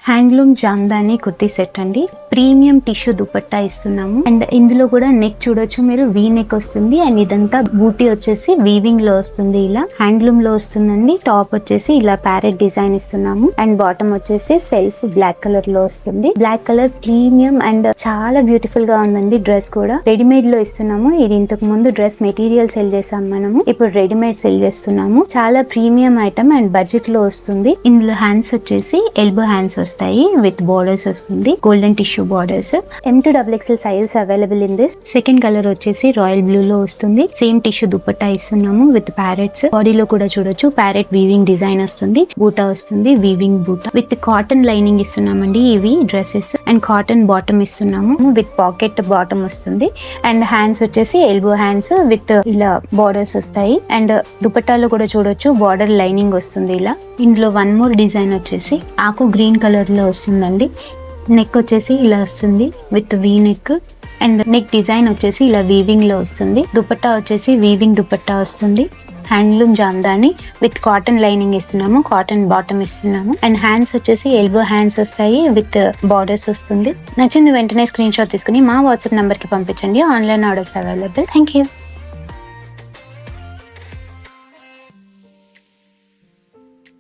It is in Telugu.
హ్యాండ్లూమ్ జామ్దాని కుర్తీ సెట్ అండి. ప్రీమియం టిష్యూ దుపట్టా ఇస్తున్నాము. అండ్ ఇందులో కూడా నెక్ చూడొచ్చు మీరు, వీ నెక్ వస్తుంది. అండ్ ఇదంతా బూటీ వచ్చేసి వీవింగ్ లో వస్తుంది, ఇలా హ్యాండ్లూమ్ లో వస్తుందండి. టాప్ వచ్చేసి ఇలా ప్యారెట్ డిజైన్ ఇస్తున్నాము. అండ్ బాటమ్ వచ్చేసి సెల్ఫ్ బ్లాక్ కలర్ లో వస్తుంది. బ్లాక్ కలర్ ప్రీమియం అండ్ చాలా బ్యూటిఫుల్ గా ఉందండి. డ్రెస్ కూడా రెడీమేడ్ లో ఇస్తున్నాము. ఇది ఇంతకు ముందు డ్రెస్ మెటీరియల్ సెల్ చేసాం మనము, ఇప్పుడు రెడీమేడ్ సెల్ చేస్తున్నాము. చాలా ప్రీమియం ఐటమ్ అండ్ బడ్జెట్ లో వస్తుంది. ఇందులో హ్యాండ్స్ వచ్చేసి ఎల్బో హ్యాండ్స్ వస్తాయి విత్ బోర్డర్స్ వస్తుంది, golden tissue borders. M2XXL sizes available in this. Second colour వచ్చేసి రాయల్ బ్లూ లో వస్తుంది. సేమ్ టిష్యూ దుపట్టా ఇస్తున్నాము విత్ ప్యారెట్స్. బాడీలో కూడా చూడొచ్చు ప్యారెట్ వీవింగ్ డిజైన్ వస్తుంది, బూటా వస్తుంది, వీవింగ్ బూటా విత్ కాటన్ లైనింగ్ ఇస్తున్నామండి. ఇవి డ్రెస్సెస్ అండ్ కాటన్ బాటమ్ ఇస్తున్నాము విత్ పాకెట్ బాటమ్ వస్తుంది. అండ్ హ్యాండ్స్ వచ్చేసి ఎల్బో హ్యాండ్స్ విత్ ఇలా బార్డర్స్ వస్తాయి. అండ్ దుపట్టాలో కూడా చూడొచ్చు బార్డర్ లైనింగ్ వస్తుంది ఇలా. ఇందులో వన్ మోర్ డిజైన్ వచ్చేసి ఆకు గ్రీన్ కలర్ లో వస్తుందండి. నెక్ వచ్చేసి ఇలా వస్తుంది with V neck. And neck design వచ్చేసి ఇలా వీవింగ్ లో వస్తుంది. దుపట్టా వచ్చేసి వీవింగ్ దుపట్టా వస్తుంది. Handloom Jamdani with cotton lining ఇస్తున్నాము, కాటన్ బాటమ్ ఇస్తున్నాము. అండ్ హ్యాండ్స్ వచ్చేసి ఎల్బో హ్యాండ్స్ వస్తాయి విత్ బార్డర్స్ వస్తుంది. నచ్చింది వెంటనే స్క్రీన్ షాట్ తీసుకుని మా వాట్సాప్ నంబర్ కి పంపించండి. Online orders available. Thank you.